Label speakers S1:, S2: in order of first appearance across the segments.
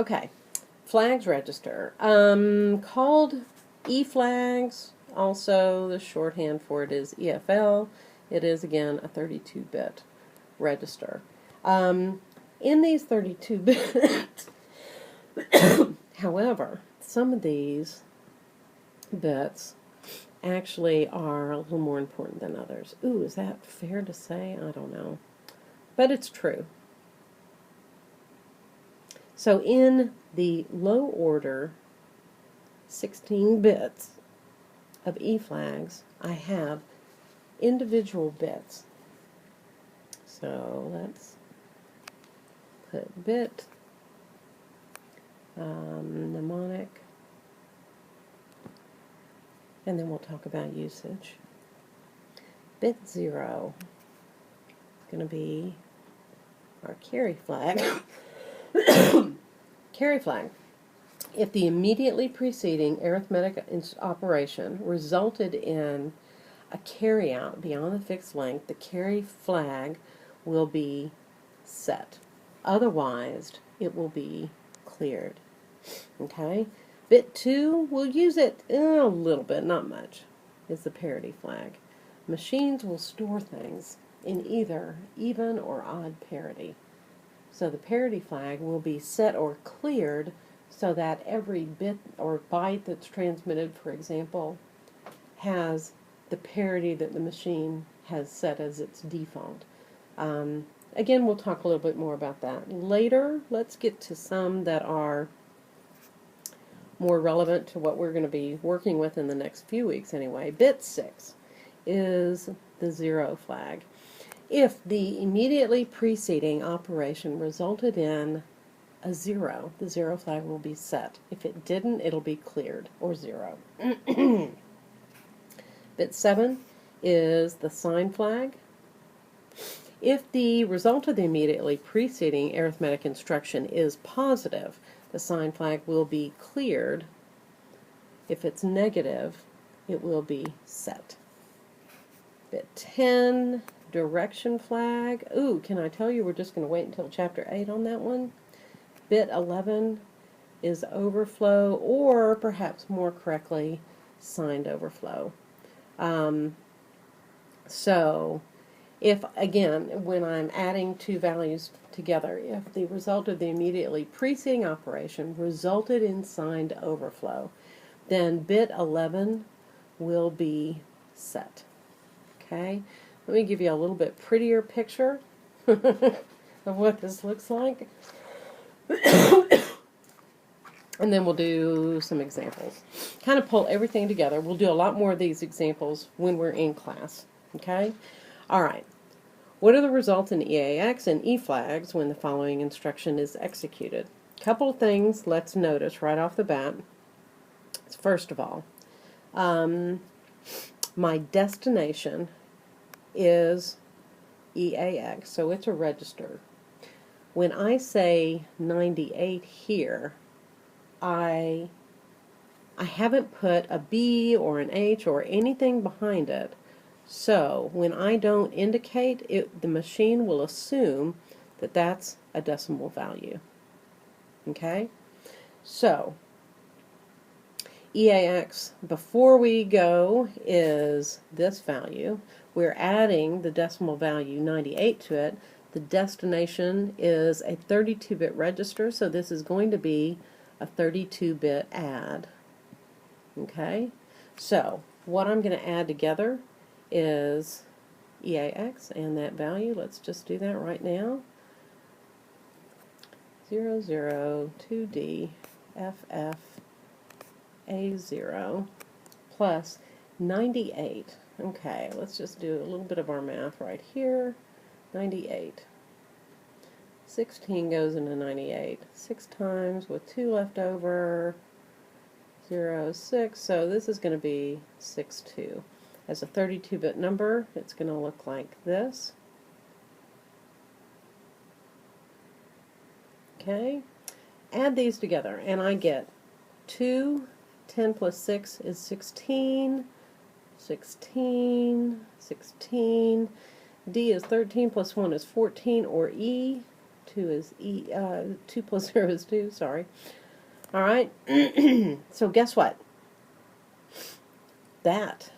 S1: Okay, flags register. Called E-flags, also the shorthand for it is EFL. It is, again, a 32-bit register. In these 32 bits, however, some of these bits actually are a little more important than others. Ooh, is that fair to say? I don't know. But it's true. So in the low order 16 bits of E-flags, I have individual bits. So let's put bit, mnemonic, and then we'll talk about usage. Bit 0 is going to be our carry flag. Carry flag. If the immediately preceding arithmetic operation resulted in a carryout beyond the fixed length, the carry flag will be set. Otherwise, it will be cleared. Okay? Bit 2, we'll use it a little bit, not much, is the parity flag. Machines will store things in either even or odd parity. So the parity flag will be set or cleared so that every bit or byte that's transmitted, for example, has the parity that the machine has set as its default. Again, we'll talk a little bit more about that later. Let's get to some that are more relevant to what we're going to be working with in the next few weeks anyway. Bit 6 is the 0 flag. If the immediately preceding operation resulted in a 0, the 0 flag will be set. If it didn't, it'll be cleared, or 0. Bit 7 is the sign flag. If the result of the immediately preceding arithmetic instruction is positive, the sign flag will be cleared. If it's negative, it will be set. Bit 10, direction flag. Ooh, can I tell you we're just going to wait until chapter 8 on that one? Bit 11 is overflow, or perhaps more correctly, signed overflow. So, if, again, when I'm adding two values together, if the result of the immediately preceding operation resulted in signed overflow, then bit 11 will be set. Okay? Let me give you a little bit prettier picture of what this looks like. And then we'll do some examples. Kind of pull everything together. We'll do a lot more of these examples when we're in class. Okay? All right. What are the results in EAX and E-flags when the following instruction is executed? A couple of things let's notice right off the bat. First of all, my destination is EAX, so it's a register. When I say 98 here, I haven't put a B or an H or anything behind it. So when I don't indicate it, the machine will assume that that's a decimal value. Okay? So EAX, before we go, is this value. We're adding the decimal value 98 to it. The destination is a 32-bit register, so this is going to be a 32-bit add. Okay? So what I'm going to add together is EAX and that value. Let's just do that right now. 002D FF A0 plus 98. Okay, let's just do a little bit of our math right here. 98. 16 goes into 98. 6 times with 2 left over. 0, 6. So this is going to be 62. As a 32-bit number, it's going to look like this. Okay, add these together, and I get 2, 10 plus 6 is 16, 16, 16. D is 13 plus 1 is 14, or E, 2 is 2 plus 0 is 2, sorry. All right, so guess what? That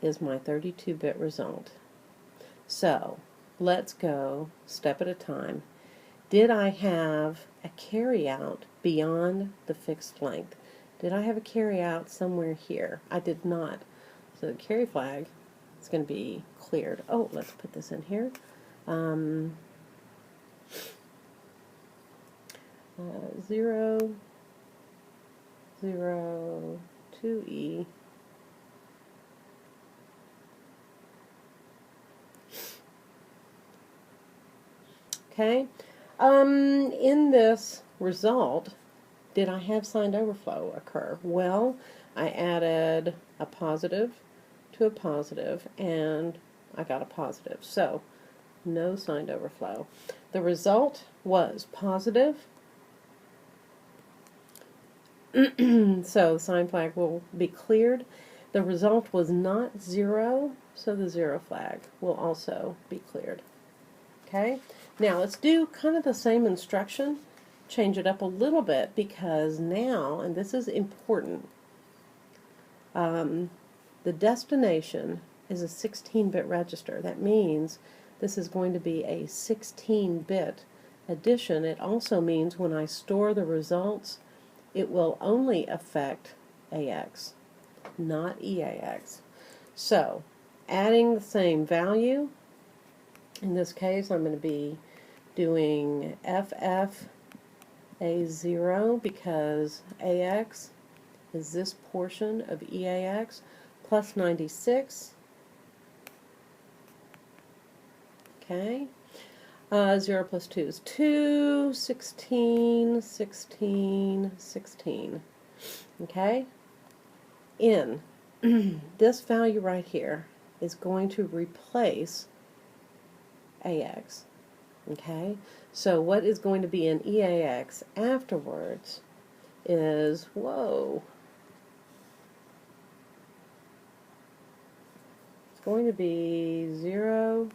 S1: is my 32-bit result. So let's go step at a time. Did I have a carryout beyond the fixed length? Did I have a carryout somewhere here? I did not. So the carry flag is going to be cleared. Oh, let's put this in here. 0, 0, 2E. Okay. In this result, did I have signed overflow occur? Well, I added a positive to a positive, and I got a positive. So, no signed overflow. The result was positive. So the sign flag will be cleared. The result was not 0, so the 0 flag will also be cleared. Okay, now let's do kind of the same instruction, change it up a little bit, because now, and this is important, the destination is a 16-bit register. That means this is going to be a 16-bit addition. It also means when I store the results, it will only affect AX, not EAX. So, adding the same value, in this case I'm going to be doing FFA0 because AX is this portion of EAX plus 96. Okay. 0 plus 2 is 2, 16, 16, 16. Okay? In this value right here is going to replace AX. Okay? So what is going to be in EAX afterwards is, whoa, it's going to be 0,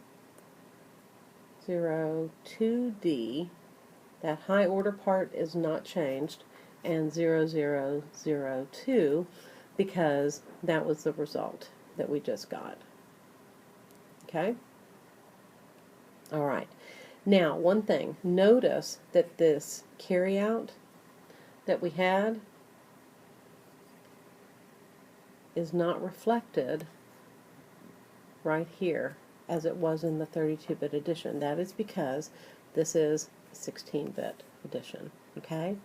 S1: 0, 2D, that high order part is not changed, and 0, 0, 0, 2, because that was the result that we just got. Okay? Alright. Now, one thing, notice that this carryout that we had is not reflected right here as it was in the 32-bit edition. That is because this is a 16-bit edition. Okay?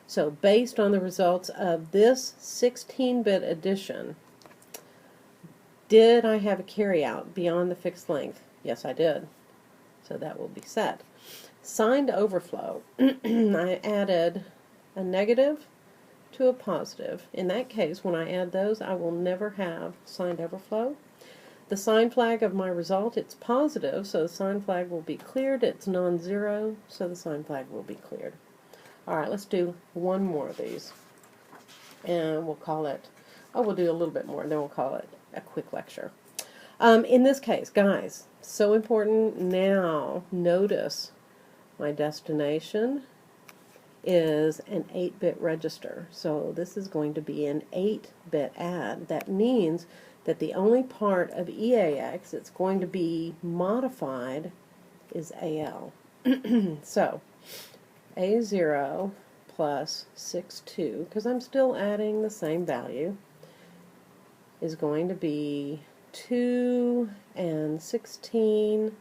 S1: So based on the results of this 16-bit edition, did I have a carryout beyond the fixed length? Yes, I did. So that will be set. Signed overflow. I added a negative to a positive. In that case, when I add those, I will never have signed overflow. The sign flag of my result, it's positive, so the sign flag will be cleared. It's non-zero, so the sign flag will be cleared. Alright, let's do one more of these. And we'll call it, oh, we'll do a little bit more, and then we'll call it a quick lecture. In this case, guys, so important now, notice my destination is an 8-bit register. So this is going to be an 8-bit add. That means that the only part of EAX that's going to be modified is AL. So A0 plus 6.2, because I'm still adding the same value, is going to be 2 and 16,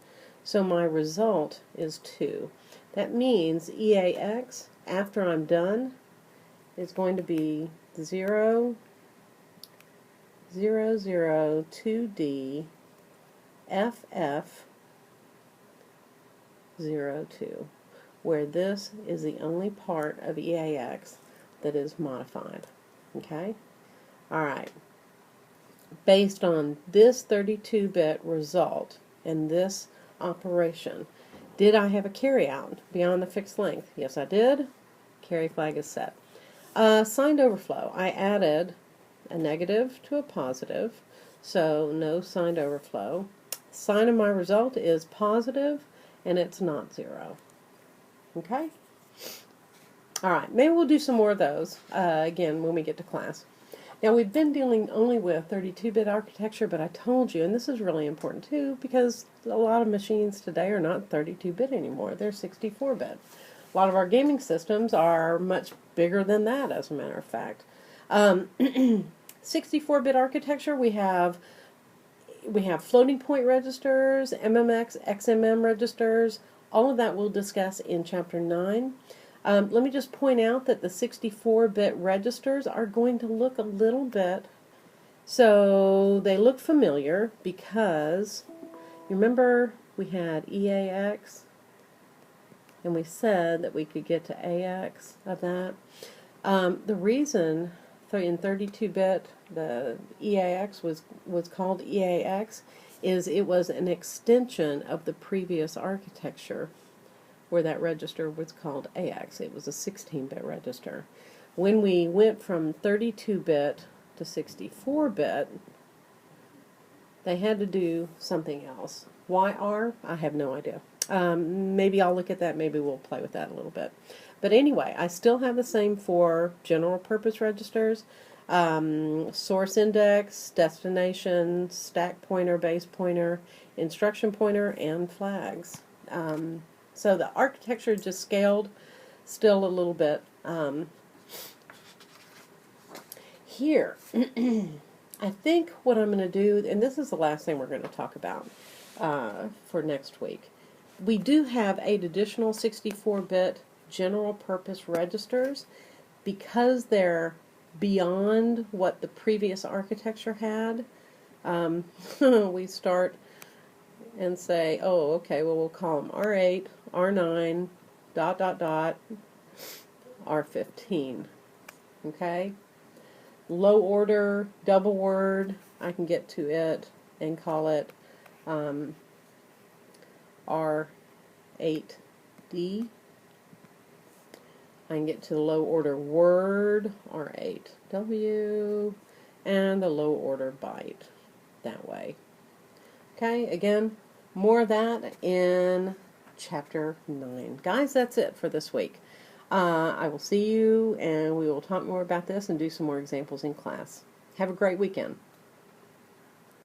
S1: so my result is 2. That means EAX, after I'm done, is going to be 0, 0, 0, 2D, FF, 0, 2, where this is the only part of EAX that is modified. Okay? Alright. Based on this 32-bit result and this operation, did I have a carryout beyond the fixed length? Yes, I did. Carry flag is set. Signed overflow. I added a negative to a positive, so no signed overflow. Sign of my result is positive, and it's not 0. Okay? All right, maybe we'll do some more of those again when we get to class. Now, we've been dealing only with 32-bit architecture, but I told you, and this is really important too, because a lot of machines today are not 32-bit anymore. They're 64-bit. A lot of our gaming systems are much bigger than that, as a matter of fact. 64-bit architecture, we have floating point registers, MMX, XMM registers. All of that we'll discuss in Chapter 9. Let me just point out that the 64-bit registers are going to look a little bit, so they look familiar because, you remember we had EAX, and we said that we could get to AX of that. The reason in 32-bit the EAX was called EAX is it was an extension of the previous architecture where that register was called AX. It was a 16-bit register. When we went from 32-bit to 64-bit, they had to do something else. Why R? I have no idea. Maybe I'll look at that. Maybe we'll play with that a little bit. But anyway, I still have the same for general purpose registers. Source index, destination, stack pointer, base pointer, instruction pointer, and flags. So the architecture just scaled still a little bit. Here, I think what I'm going to do, and this is the last thing we're going to talk about for next week. We do have 8 additional 64-bit general purpose registers because they're beyond what the previous architecture had. We start and say, oh, okay, well, we'll call them R8, R9, ... R15. Okay? Low order, double word, I can get to it and call it R8D. I can get to the low order word, R8W, and the low order byte that way. Okay, again, more of that in Chapter 9. Guys, that's it for this week. I will see you, and we will talk more about this and do some more examples in class. Have a great weekend.